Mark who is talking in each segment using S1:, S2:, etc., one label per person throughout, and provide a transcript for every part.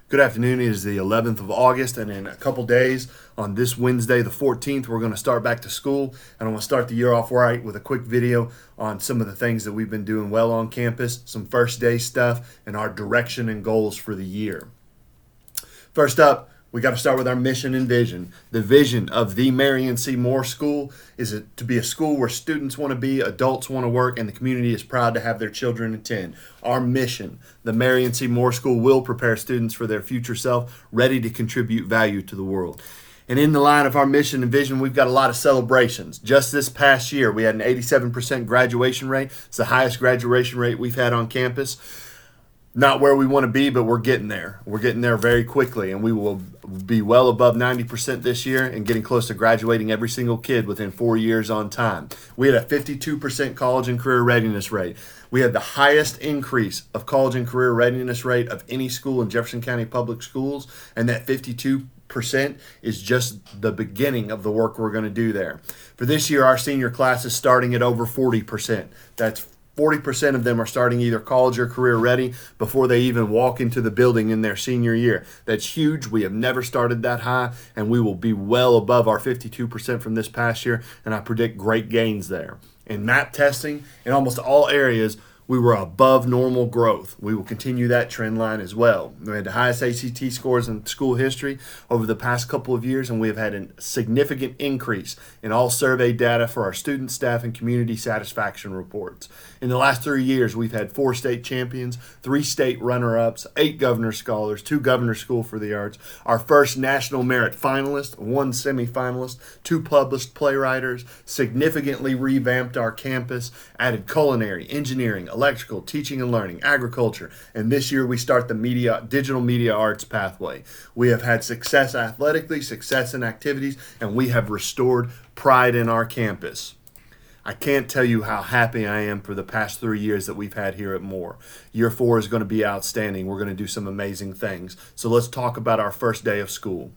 S1: Good afternoon. It is the 11th of August, and in a couple days, on this Wednesday, the 14th, we're going to start back to school. And I'm going to start the year off right with a quick video on some of the things that we've been doing well on campus, some first day stuff, and our direction and goals for the year. First up, we got to start with our mission and vision. The vision of the Marion C. Moore School is to be a school where students want to be, adults want to work, and the community is proud to have their children attend. Our mission, the Marion C. Moore School will prepare students for their future self, ready to contribute value to the world. And in the line of our mission and vision, we've got a lot of celebrations. Just this past year, we had an 87% graduation rate. It's the highest graduation rate we've had on campus. Not where we want to be, but we're getting there. We're getting there very quickly, and we will be well above 90% this year and getting close to graduating every single kid within 4 years on time. We had a 52% college and career readiness rate. We had the highest increase of college and career readiness rate of any school in Jefferson County Public Schools, and that 52% is just the beginning of the work we're going to do there. For this year, our senior class is starting at over 40%. That's 40% of them are starting either college or career ready before they even walk into the building in their senior year. That's huge. We have never started that high, and we will be well above our 52% from this past year, and I predict great gains there. In MAP testing, in almost all areas, we were above normal growth. We will continue that trend line as well. We had the highest ACT scores in school history over the past couple of years, and we have had a significant increase in all survey data for our student, staff, and community satisfaction reports. In the last 3 years, we've had 4 state champions, 3 state runner-ups, 8 governor's scholars, 2 governor's school for the arts, our first national merit finalist, 1 semifinalist, 2 published playwriters, significantly revamped our campus, added culinary, engineering, electrical, teaching and learning, agriculture, and this year we start the digital media arts pathway. We have had success athletically, success in activities, and we have restored pride in our campus. I can't tell you how happy I am for the past 3 years that we've had here at Moore. Year 4 is going to be outstanding. We're going to do some amazing things. So let's talk about our first day of school.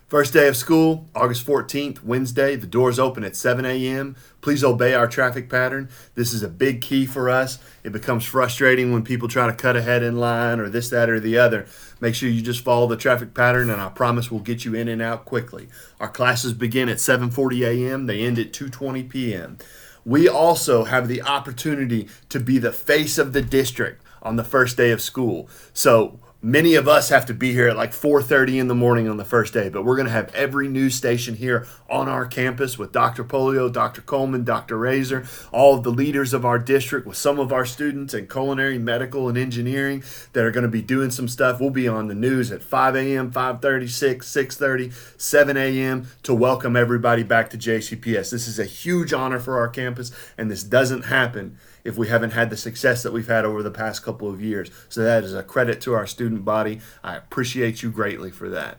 S1: First day of school, August 14th, Wednesday. The doors open at 7 a.m. Please obey our traffic pattern. This is a big key for us. It becomes frustrating when people try to cut ahead in line or this, that, or the other. Make sure you just follow the traffic pattern, and I promise we'll get you in and out quickly. Our classes begin at 7:40 a.m. They end at 2:20 p.m. We also have the opportunity to be the face of the district on the first day of school. So many of us have to be here at like 4:30 in the morning on the first day, but we're going to have every news station here on our campus with Dr. Polio, Dr. Coleman, Dr. Razor, all of the leaders of our district with some of our students in culinary, medical, and engineering that are going to be doing some stuff. We'll be on the news at 5 a.m., 5:30, 6, 6:30, 7 a.m. to welcome everybody back to JCPS. This is a huge honor for our campus, and this doesn't happen if we haven't had the success that we've had over the past couple of years. So that is a credit to our student body. I appreciate you greatly for that.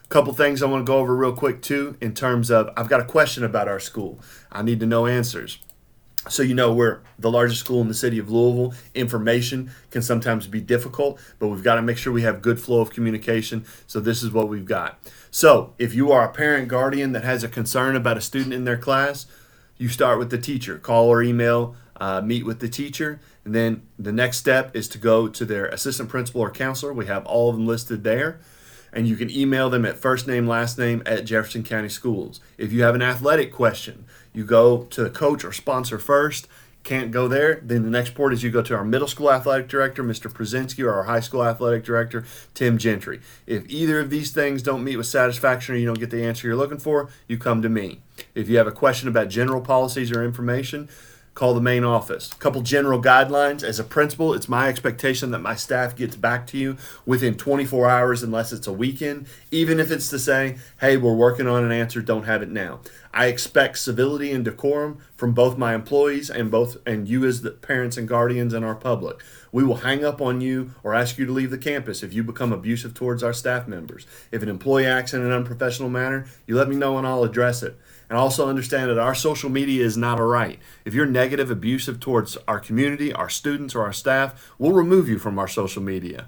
S1: A couple things I want to go over real quick too in terms of, I've got a question about our school. I need to know answers. So you know we're the largest school in the city of Louisville. Information can sometimes be difficult, but we've got to make sure we have good flow of communication. So this is what we've got. So if you are a parent guardian that has a concern about a student in their class, you start with the teacher. Call or email, meet with the teacher, and then the next step is to go to their assistant principal or counselor. We have all of them listed there, and you can email them at first name, last name at Jefferson County Schools. If you have an athletic question, you go to the coach or sponsor first. Can't go there, then the next port is you go to our middle school athletic director, Mr. Przenski, or our high school athletic director, Tim Gentry. If either of these things don't meet with satisfaction or you don't get the answer you're looking for, you come to me. If you have a question about general policies or information, call the main office. A couple general guidelines. As a principal, it's my expectation that my staff gets back to you within 24 hours unless it's a weekend, even if it's to say, hey, we're working on an answer, don't have it now. I expect civility and decorum from both my employees and you as the parents and guardians and our public. We will hang up on you or ask you to leave the campus if you become abusive towards our staff members. If an employee acts in an unprofessional manner, you let me know and I'll address it. And also understand that our social media is not a right. If you're negative, abusive towards our community, our students, or our staff, we'll remove you from our social media.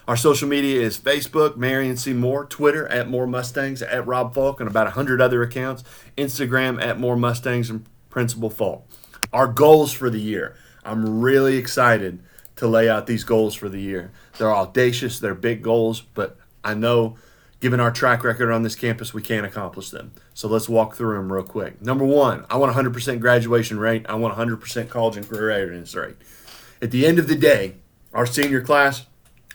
S1: Our social media is Facebook, Marion C. Moore, Twitter at More Mustangs, at Rob Falk, and about 100 other accounts, Instagram at More Mustangs and Principal Falk. Our goals for the year. I'm really excited to lay out these goals for the year. They're audacious, they're big goals, but I know given our track record on this campus, we can accomplish them. So let's walk through them real quick. Number one, I want 100% graduation rate. I want 100% college and career readiness rate. At the end of the day, our senior class,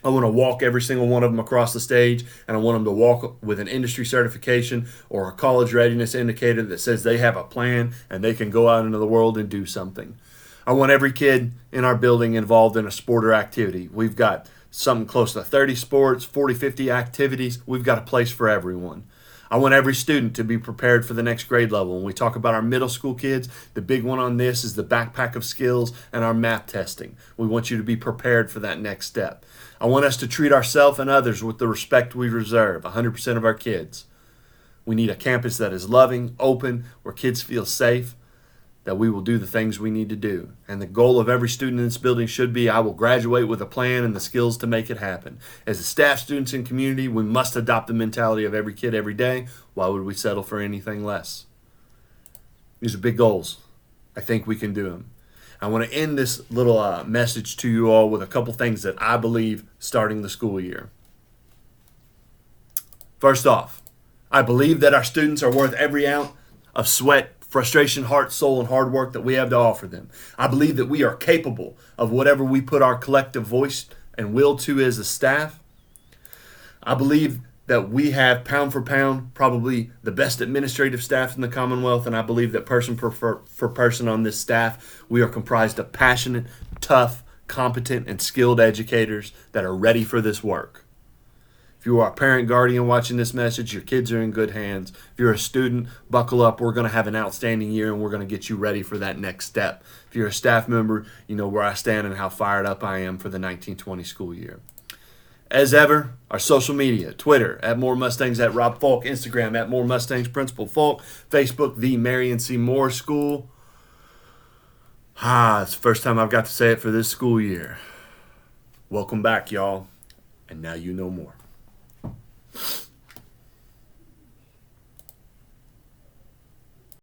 S1: I want to walk every single one of them across the stage, and I want them to walk with an industry certification or a college readiness indicator that says they have a plan and they can go out into the world and do something. I want every kid in our building involved in a sport or activity. We've got something close to 30 sports, 40, 50 activities. We've got a place for everyone. I want every student to be prepared for the next grade level. When we talk about our middle school kids, the big one on this is the backpack of skills and our math testing. We want you to be prepared for that next step. I want us to treat ourselves and others with the respect we reserve, 100% of our kids. We need a campus that is loving, open, where kids feel safe, that we will do the things we need to do. And the goal of every student in this building should be, I will graduate with a plan and the skills to make it happen. As the staff, students, and community, we must adopt the mentality of every kid every day. Why would we settle for anything less? These are big goals. I think we can do them. I want to end this little message to you all with a couple things that I believe starting the school year. First off, I believe that our students are worth every ounce of sweat, frustration, heart, soul, and hard work that we have to offer them. I believe that we are capable of whatever we put our collective voice and will to as a staff. I believe that we have, pound for pound, probably the best administrative staff in the Commonwealth, and I believe that person for person on this staff, we are comprised of passionate, tough, competent, and skilled educators that are ready for this work. If you are a parent, guardian watching this message, your kids are in good hands. If you're a student, buckle up. We're going to have an outstanding year, and we're going to get you ready for that next step. If you're a staff member, you know where I stand and how fired up I am for the 1920 school year. As ever, our social media, Twitter, @MoreMustangs, @RobFalk, Instagram, @MoreMustangs, Principal Falk, Facebook, The Marion C. Moore School. It's the first time I've got to say it for this school year. Welcome back, y'all, and now you know more.